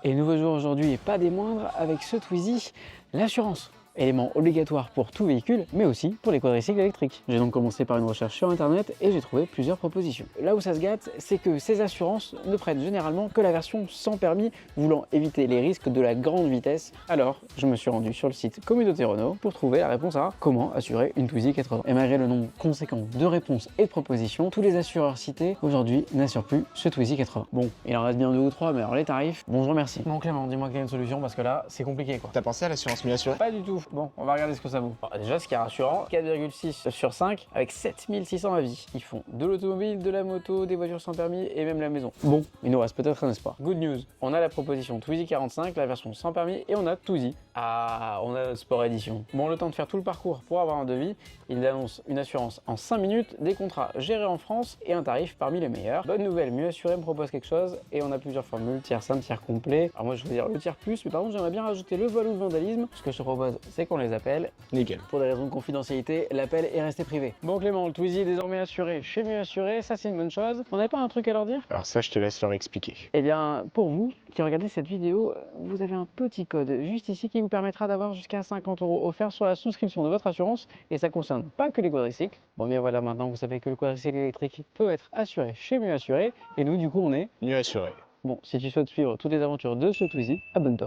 Et nouveau jour aujourd'hui et pas des moindres avec ce Twizy, l'assurance. Élément obligatoire pour tout véhicule, mais aussi pour les quadricycles électriques. J'ai donc commencé par une recherche sur internet et j'ai trouvé plusieurs propositions. Là où ça se gâte, c'est que ces assurances ne prennent généralement que la version sans permis, voulant éviter les risques de la grande vitesse. Alors, je me suis rendu sur le site Communauté Renault pour trouver la réponse à comment assurer une Twizy 80. Et malgré le nombre conséquent de réponses et de propositions, tous les assureurs cités aujourd'hui n'assurent plus ce Twizy 80. Bon, il en reste bien 2 ou 3, mais alors les tarifs, bon je remercie. Bon Clément, dis-moi qu'il y a une solution parce que là, c'est compliqué quoi. T'as pensé à l'assurance mieux assurée? Pas du tout. Bon, on va regarder ce que ça vaut. Alors, déjà, ce qui est rassurant, 4,6 sur 5 avec 7600 avis. Ils font de l'automobile, de la moto, des voitures sans permis et même la maison. Bon, il nous reste peut-être un espoir. Good news, on a la proposition Twizy 45, la version sans permis, et on a Twizy. Ah, on a notre Sport Edition. Bon, le temps de faire tout le parcours pour avoir un devis, il annonce une assurance en 5 minutes, des contrats gérés en France et un tarif parmi les meilleurs. Bonne nouvelle, Mieux Assuré me propose quelque chose et on a plusieurs formules, tiers simple, tiers complet. Alors moi je veux dire le tiers plus, mais par contre j'aimerais bien rajouter le vol ou le vandalisme. Ce que je te propose, c'est qu'on les appelle. Nickel. Pour des raisons de confidentialité, l'appel est resté privé. Bon Clément, le Twizy est désormais assuré chez Mieux Assuré, ça c'est une bonne chose. On n'avait pas un truc à leur dire? Alors ça, je te laisse leur expliquer. Eh bien, pour vous qui regardez cette vidéo, vous avez un petit code juste ici qui vous permettra d'avoir jusqu'à 50 € offerts sur la souscription de votre assurance et ça concerne pas que les quadricycles. Bon bien voilà, maintenant vous savez que le quadricycle électrique peut être assuré chez Mieux Assuré et nous du coup on est Mieux assuré. bon. Si tu souhaites suivre toutes les aventures de ce Twizy, abonne-toi.